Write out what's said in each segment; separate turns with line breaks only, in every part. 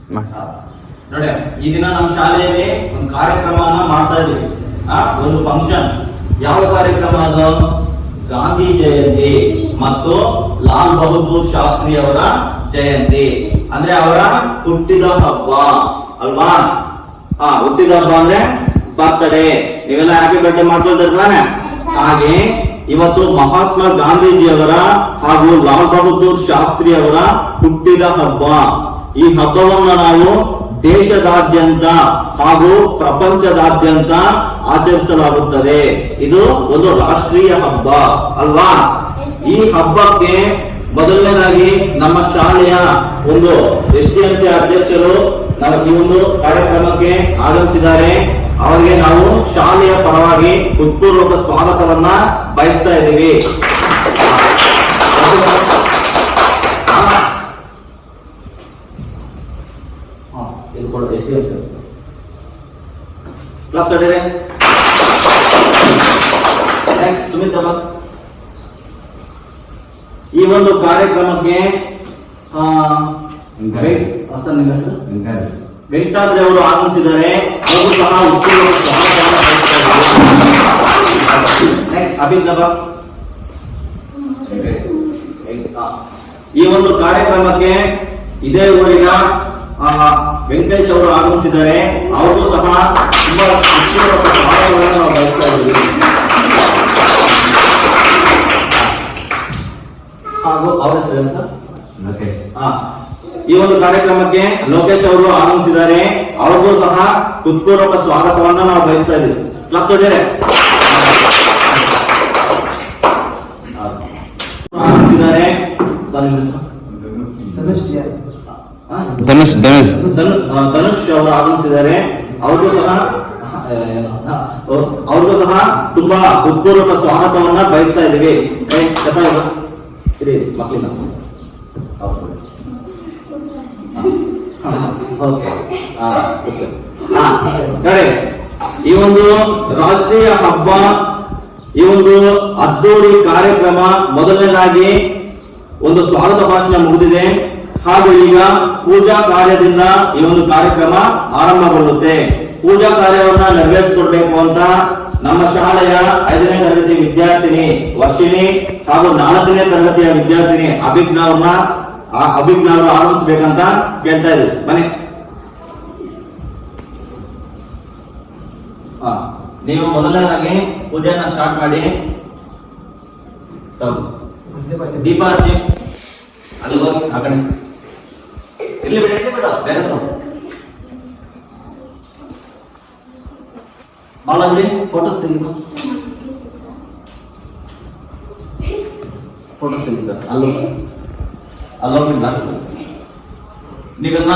ನೋಡಿ, ಈ ದಿನ ನಮ್ಮ ಶಾಲೆಯಲ್ಲಿ ಒಂದು ಕಾರ್ಯಕ್ರಮವನ್ನ ಮಾಡ್ತಾ ಇದ್ವಿ. ಒಂದು ಫಂಕ್ಷನ್. ಯಾವ ಕಾರ್ಯಕ್ರಮ ಅದು? ಗಾಂಧಿ ಜಯಂತಿ ಮತ್ತು ಲಾಲ್ ಬಹದ್ದೂರ್ ಶಾಸ್ತ್ರಿ ಅವರ ಜಯಂತಿ. ಅಂದ್ರೆ ಅವರ ಹುಟ್ಟಿದ ಹಬ್ಬ ಅಲ್ವಾ? ಹುಟ್ಟಿದ ಹಬ್ಬ ಅಂದ್ರೆ ಬರ್ತ್ಡೇ. ನೀವೆಲ್ಲ ಹ್ಯಾಪಿ ಬರ್ತ್ಡೇ ಮಾಡ್ಕೊಳ್ತಾನೆ. ಹಾಗೆ ಇವತ್ತು ಮಹಾತ್ಮ ಗಾಂಧೀಜಿಯವರ ಹಾಗೂ ಲಾಲ್ ಬಹದ್ದೂರ್ ಶಾಸ್ತ್ರಿ ಅವರ ಹುಟ್ಟಿದ ಹಬ್ಬ. ಈ ಹಬ್ಬವನ್ನು ನಾವು ದೇಶದಾದ್ಯಂತ ಹಾಗೂ ಪ್ರಪಂಚದಾದ್ಯಂತ ಆಚರಿಸಲಾಗುತ್ತದೆ. ಇದು ಒಂದು ರಾಷ್ಟ್ರೀಯ ಹಬ್ಬ ಅಲ್ವಾ? ಈ ಹಬ್ಬಕ್ಕೆ ಮೊದಲನೇದಾಗಿ ನಮ್ಮ ಶಾಲೆಯ ಒಂದು SDMC ಅಧ್ಯಕ್ಷರು ಈ ಒಂದು ಕಾರ್ಯಕ್ರಮಕ್ಕೆ ಆಗಮಿಸಿದ್ದಾರೆ. ಅವರಿಗೆ ನಾವು ಶಾಲೆಯ ಪರವಾಗಿ ಹೃತ್ಪೂರ್ವಕ ಸ್ವಾಗತವನ್ನ ಬಯಸ್ತಾ ಇದ್ದೀವಿ. ಈ ಒಂದು ಕಾರ್ಯಕ್ರಮಕ್ಕೆ ವೆಂಕಟಾದ್ರಿ ಅವರು ಆಗಮಿಸಿದ್ದಾರೆ. ಅವರು ಸಹ ಈ ಒಂದು ಕಾರ್ಯಕ್ರಮಕ್ಕೆ ಇದೇ ಊರಿನ ವೆಂಕಟೇಶ್ ಅವರು ಆಗಮಿಸಿದ್ದಾರೆ. ಅವರು ಸಹ ತುಂಬಾ ನಾವು ಬಯಸ್ತಾ ಇದ್ದೀವಿ. ಹಾಗೂ ಅವರ ಹೆಸರು ಸರ್ ಲೋಕೇಶ್. ಈ ಒಂದು ಕಾರ್ಯಕ್ರಮಕ್ಕೆ ಲೋಕೇಶ್ ಅವರು ಆಗಮಿಸಿದ್ದಾರೆ. ಅವ್ರಿಗೂ ಸಹ ಹೃತ್ಪೂರ್ವಕ ಸ್ವಾಗತವನ್ನ ನಾವು ಬಯಸ್ತಾ ಇದ್ದೀವಿ. ಆಗಮಿಸಿದ್ದಾರೆ. ಧನುಷ್ ಅವರು ಆಗಮಿಸಿದ್ದಾರೆ. ಅವ್ರಿಗೂ ಸಹ ತುಂಬಾ ಹೃತ್ಪೂರ್ವಕ ಸ್ವಾಗತವನ್ನ ಬಯಸ್ತಾ ಇದ್ದೀವಿ. ಮಕ್ಕಳಿನ ನೋಡಿ, ಈ ಒಂದು ರಾಷ್ಟ್ರೀಯ ಹಬ್ಬ, ಈ ಒಂದು ಅದ್ದೂರಿ ಕಾರ್ಯಕ್ರಮ ಮೊದಲನೇದಾಗಿ ಒಂದು ಸ್ವಾಗತ ಭಾಷಣ ಮುಗಿದಿದೆ. ಹಾಗೂ ಈಗ ಪೂಜಾ ಕಾರ್ಯದಿಂದ ಈ ಒಂದು ಕಾರ್ಯಕ್ರಮ ಆರಂಭಗೊಳ್ಳುತ್ತೆ. ಪೂಜಾ ಕಾರ್ಯವನ್ನ ನೆರವೇರಿಸಿಕೊಡ್ಬೇಕು ಅಂತ ನಮ್ಮ ಶಾಲೆಯ 5ನೇ ತರಗತಿ ವಿದ್ಯಾರ್ಥಿನಿ ವರ್ಷಿಣಿ ಹಾಗೂ 4ನೇ ತರಗತಿಯ ವಿದ್ಯಾರ್ಥಿನಿ ಅಭಿಜ್ಞಾವ್ರನ್ನ ಆಗಮಿಸಬೇಕಂತ ಕೇಳ್ತಾ ಇದ್ವಿ. ಬನ್ನಿ, ನೀವು ಮೊದಲನೇದಾಗಿ ಪೂಜೆಯನ್ನ ಸ್ಟಾರ್ಟ್ ಮಾಡಿ. ದೀಪ ಹಚ್ಚಿ ಅಲ್ಲಿ ಹೋಗಿ ಆ ಕಡೆ ಇಲ್ಲಿ ಬಿಡ ಬೇರೆ ಬಾಲಾಜಿ ಫೋಟೋಸ್ ತೆಗಿತಾರೆ. ಅಲ್ಲೋಗಿಲ್ಲ. ನೀವೆಲ್ಲ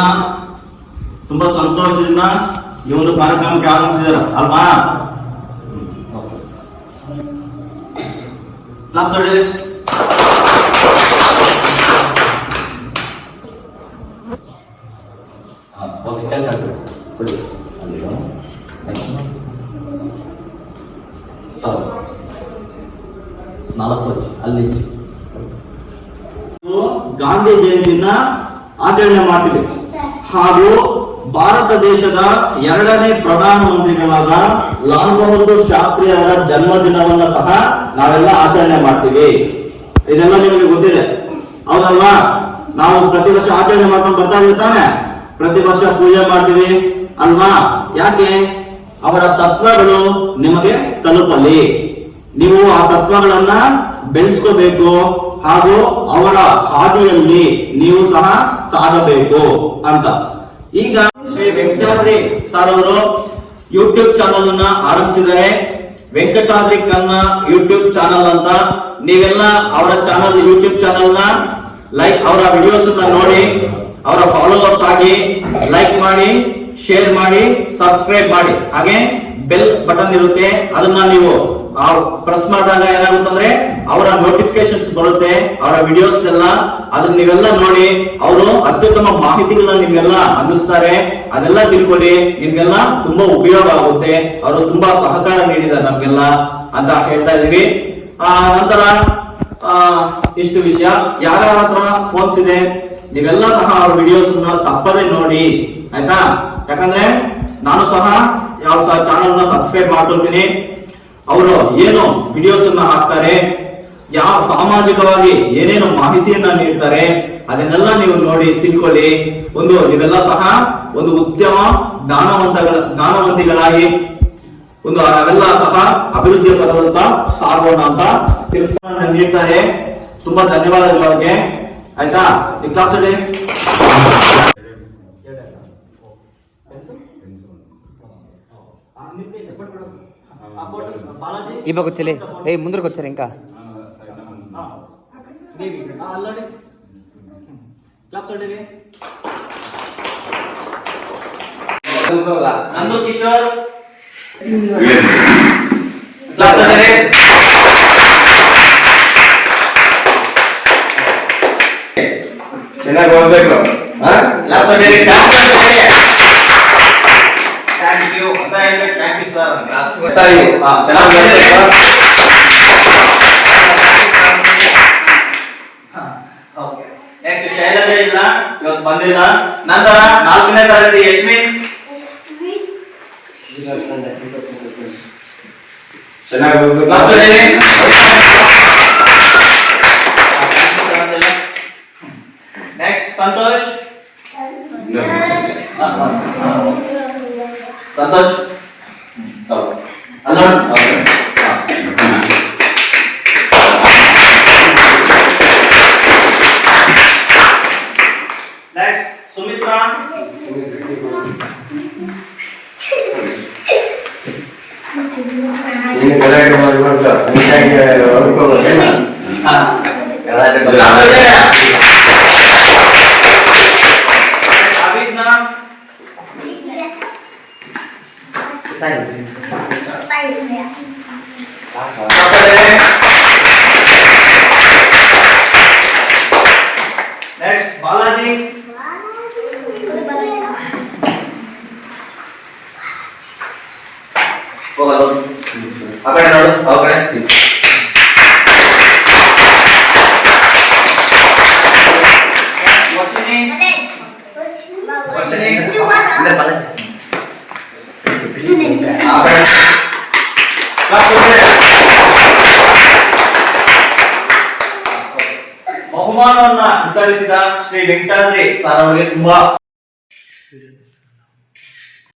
ತುಂಬಾ ಸಂತೋಷದಿಂದ ಈ ಒಂದು ಕಾರ್ಯಕ್ರಮಕ್ಕೆ ಆಗಮಿಸಿದಾರ ಅಲ್ವಾ? ಅಲ್ಲಿ ಗಾಂಧಿ ಜಯಂತಿನ ಆಚರಣೆ ಮಾಡ್ತೀವಿ. ಹಾಗೂ ಭಾರತ ದೇಶದ 2ನೇ ಪ್ರಧಾನಮಂತ್ರಿಗಳಾದ ಲಾಲ್ ಬಹದ್ದೂರ್ ಶಾಸ್ತ್ರಿ ಅವರ ಜನ್ಮದಿನವನ್ನ ಸಹ ನಾವೆಲ್ಲ ಆಚರಣೆ ಮಾಡ್ತೀವಿ. ಇದೆಲ್ಲ ನಿಮಗೆ ಗೊತ್ತಿದೆ ಹೌದಲ್ವಾ? ನಾವು ಪ್ರತಿ ವರ್ಷ ಆಚರಣೆ ಮಾಡ್ಕೊಂಡು ಬರ್ತಾ ಇರ್ತಾನೆ. ಪ್ರತಿ ವರ್ಷ ಪೂಜೆ ಮಾಡ್ತೀವಿ ಅಲ್ವಾ? ಯಾಕೆ? ಅವರ ತತ್ವಗಳು ನಿಮಗೆ ತಲುಪಲಿ, ನೀವು ಆ ತತ್ವಗಳನ್ನ ಬೆಳೆಸ್ಕೋಬೇಕು ಹಾಗೂ ಅವರ ಹಾದಿಯಲ್ಲಿ ನೀವು ಸಹ ಸಾಗಬೇಕು ಅಂತ. ಈಗ ಶ್ರೀ ವೆಂಕಟಾದ್ರಿ ಸರ್ ಅವರು ಯೂಟ್ಯೂಬ್ ಚಾನಲ್ ಅನ್ನ ಆರಂಭಿಸಿದ್ದಾರೆ. ವೆಂಕಟಾದ್ರಿ ಕನ್ನ ಯೂಟ್ಯೂಬ್ ಚಾನಲ್ ಅಂತ. ನೀವೆಲ್ಲ ಅವರ ಚಾನಲ್ ಯೂಟ್ಯೂಬ್ ಚಾನಲ್ ನ ಅವರ ವಿಡಿಯೋಸ್ ನೋಡಿ ಅವರ ಫಾಲೋವರ್ಸ್ ಆಗಿ ಲೈಕ್ ಮಾಡಿ, ಶೇರ್ ಮಾಡಿ, ಸಬ್ಸ್ಕ್ರೈಬ್ ಮಾಡಿ. ಹಾಗೆ ಬೆಲ್ ಬಟನ್ ಇರುತ್ತೆ, ಅದನ್ನ ನೀವು ಪ್ರೆಸ್ ಮಾಡಿದಾಗ ಏನಾಗುತ್ತಂದ್ರೆ ಅವರ ನೋಟಿಫಿಕೇಶನ್ಸ್ ಬರುತ್ತೆ, ಅವರ ವಿಡಿಯೋಸ್ ಎಲ್ಲ. ಅದನ್ನ ನೀವೆಲ್ಲ ನೋಡಿ ಅವರು ಅತ್ಯುತ್ತಮ ಮಾಹಿತಿಗಳನ್ನ ನಿಮ್ಗೆಲ್ಲ ಅಂದಿಸ್ತಾರೆ. ಅದೆಲ್ಲ ತಿಳ್ಕೊಳ್ಳಿ, ನಿಮ್ಗೆಲ್ಲ ತುಂಬಾ ಉಪಯೋಗ ಆಗುತ್ತೆ. ಅವರು ತುಂಬಾ ಸಹಕಾರ ನೀಡಿದ್ದಾರೆ ನಮ್ಗೆಲ್ಲ ಅಂತ ಹೇಳ್ತಾ ಇದೀವಿ. ನಂತರ ಇಷ್ಟು ವಿಷಯ. ಯಾರ ಹತ್ರ ಫೋನ್ಸ್ ಇದೆ ನೀವೆಲ್ಲ ಸಹ ಅವ್ರ ವಿಡಿಯೋಸ್ ತಪ್ಪದೆ ನೋಡಿ ಆಯ್ತಾ. ಯಾಕಂದ್ರೆ ನಾನು ಸಹ ಯಾವ ಸಹ ಚಾನಲ್ ನ ಸಬ್ಸ್ಕ್ರೈಬ್ ಮಾಡ್ಕೊಳ್ತೀನಿ. ಅವರು ಏನು ವಿಡಿಯೋಸ್ ಹಾಕ್ತಾರೆ, ಯಾವ ಸಾಮಾಜಿಕವಾಗಿ ಏನೇನು ಮಾಹಿತಿಯನ್ನ ನೀಡ್ತಾರೆ ಅದನ್ನೆಲ್ಲ ನೀವು ನೋಡಿ ತಿಳ್ಕೊಳ್ಳಿ. ನೀವೆಲ್ಲ ಸಹ ಒಂದು ಉತ್ತಮ ಜ್ಞಾನವಂತಿಗಳಾಗಿ ನಾವೆಲ್ಲ ಸಹ ಅಭಿವೃದ್ಧಿಯ ಪದದಂತ ಸಾಗೋಣ ಅಂತ ತಿಳಿಸ್ತಾನ ನೀಡ್ತಾರೆ. ತುಂಬಾ ಧನ್ಯವಾದಗಳು ಅವ್ರಿಗೆ ಆಯ್ತಾ.
ఇవ్వకు వచ్చలే ఏ ముందరకు వచ్చారు ఇంకా
నందు కిషోర్ ಚೆನ್ನಾಗಿ ಓದ್ಬೇಕು. Thank you sir. Next Shailaja ಇಲ್ಲ, ಇವತ್ತು ಬಂದಿಲ್ಲ. ನಂತರ 4ನೇ ತರಗತಿ ಯಶ್ಮಿನ್. ಚೆನ್ನಾಗಿ ನೆಕ್ಸ್ಟ್ ಸಂತೋಷ್. ಸಂತೋಷ್ ಅಲ್ಲೋಣ. ನೆಕ್ಸ್ಟ್ ಸುಮಿತ್ರಾ. ನೆಕ್ಸ್ಟ್ ಬಾಲಾಜಿ. ಹೋಗಲು ಆ ಕಡೆ ನೋಡು, ಆ ಕಡೆ. ಬಹುಮಾನವನ್ನ ವಿತರಿಸಿದ ಶ್ರೀ ವೆಂಕಟಾದ್ರಿ ಸರ್ ಅವರಿಗೆ ತುಂಬಾ